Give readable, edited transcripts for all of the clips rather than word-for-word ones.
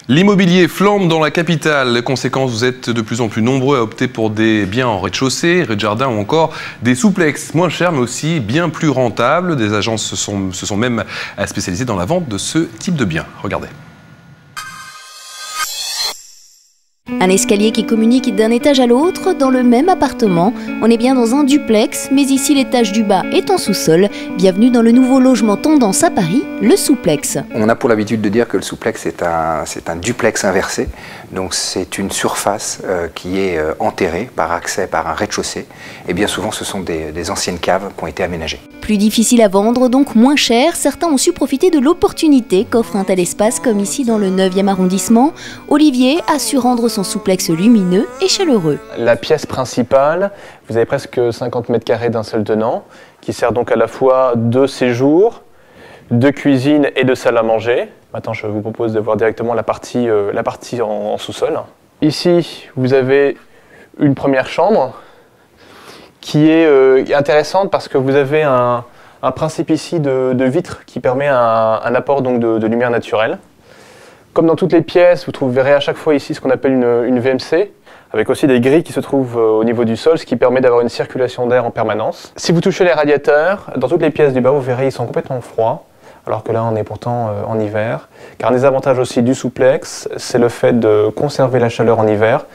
L'immobilier flambe dans la capitale. Conséquence, vous êtes de plus en plus nombreux à opter pour des biens en rez-de-chaussée, rez-de-jardin ou encore des souplex moins chers mais aussi bien plus rentables. Des agences se sont même spécialisées dans la vente de ce type de biens. Regardez. Un escalier qui communique d'un étage à l'autre dans le même appartement. On est bien dans un duplex, mais ici l'étage du bas est en sous-sol. Bienvenue dans le nouveau logement tendance à Paris, le souplex. On a pour l'habitude de dire que le souplex c'est un duplex inversé. Donc c'est une surface qui est enterrée par accès par un rez-de-chaussée. Et bien souvent ce sont des anciennes caves qui ont été aménagées. Plus difficile à vendre, donc moins cher. Certains ont su profiter de l'opportunité qu'offre un tel espace comme ici dans le 9e arrondissement. Olivier a su rendre son souplex lumineux et chaleureux. La pièce principale, vous avez presque 50 mètres carrés d'un seul tenant, qui sert donc à la fois de séjour, de cuisine et de salle à manger. Maintenant, je vous propose de voir directement la partie en sous-sol. Ici, vous avez une première chambre qui est intéressante parce que vous avez un principe ici de vitre qui permet un apport donc, de lumière naturelle. Comme dans toutes les pièces, vous verrez à chaque fois ici ce qu'on appelle une VMC, avec aussi des grilles qui se trouvent au niveau du sol, ce qui permet d'avoir une circulation d'air en permanence. Si vous touchez les radiateurs, dans toutes les pièces du bas, vous verrez, ils sont complètement froids, alors que là, on est pourtant en hiver. Car un des avantages aussi du souplex, c'est le fait de conserver la chaleur en hiver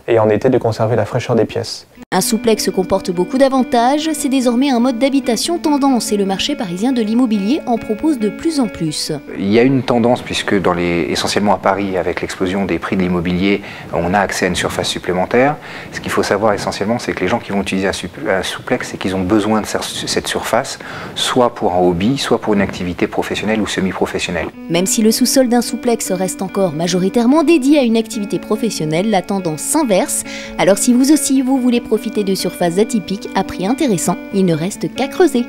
et en été de conserver la fraîcheur des pièces. Un souplex comporte beaucoup d'avantages, c'est désormais un mode d'habitation tendance et le marché parisien de l'immobilier en propose de plus en plus. Il y a une tendance puisque essentiellement à Paris, avec l'explosion des prix de l'immobilier, on a accès à une surface supplémentaire. Ce qu'il faut savoir essentiellement, c'est que les gens qui vont utiliser un souplex, c'est qu'ils ont besoin de cette surface, soit pour un hobby, soit pour une activité professionnelle ou semi-professionnelle. Même si le sous-sol d'un souplex reste encore majoritairement dédié à une activité professionnelle, la tendance s'inverse. Alors si vous aussi vous voulez profiter de surfaces atypiques à prix intéressant, il ne reste qu'à creuser.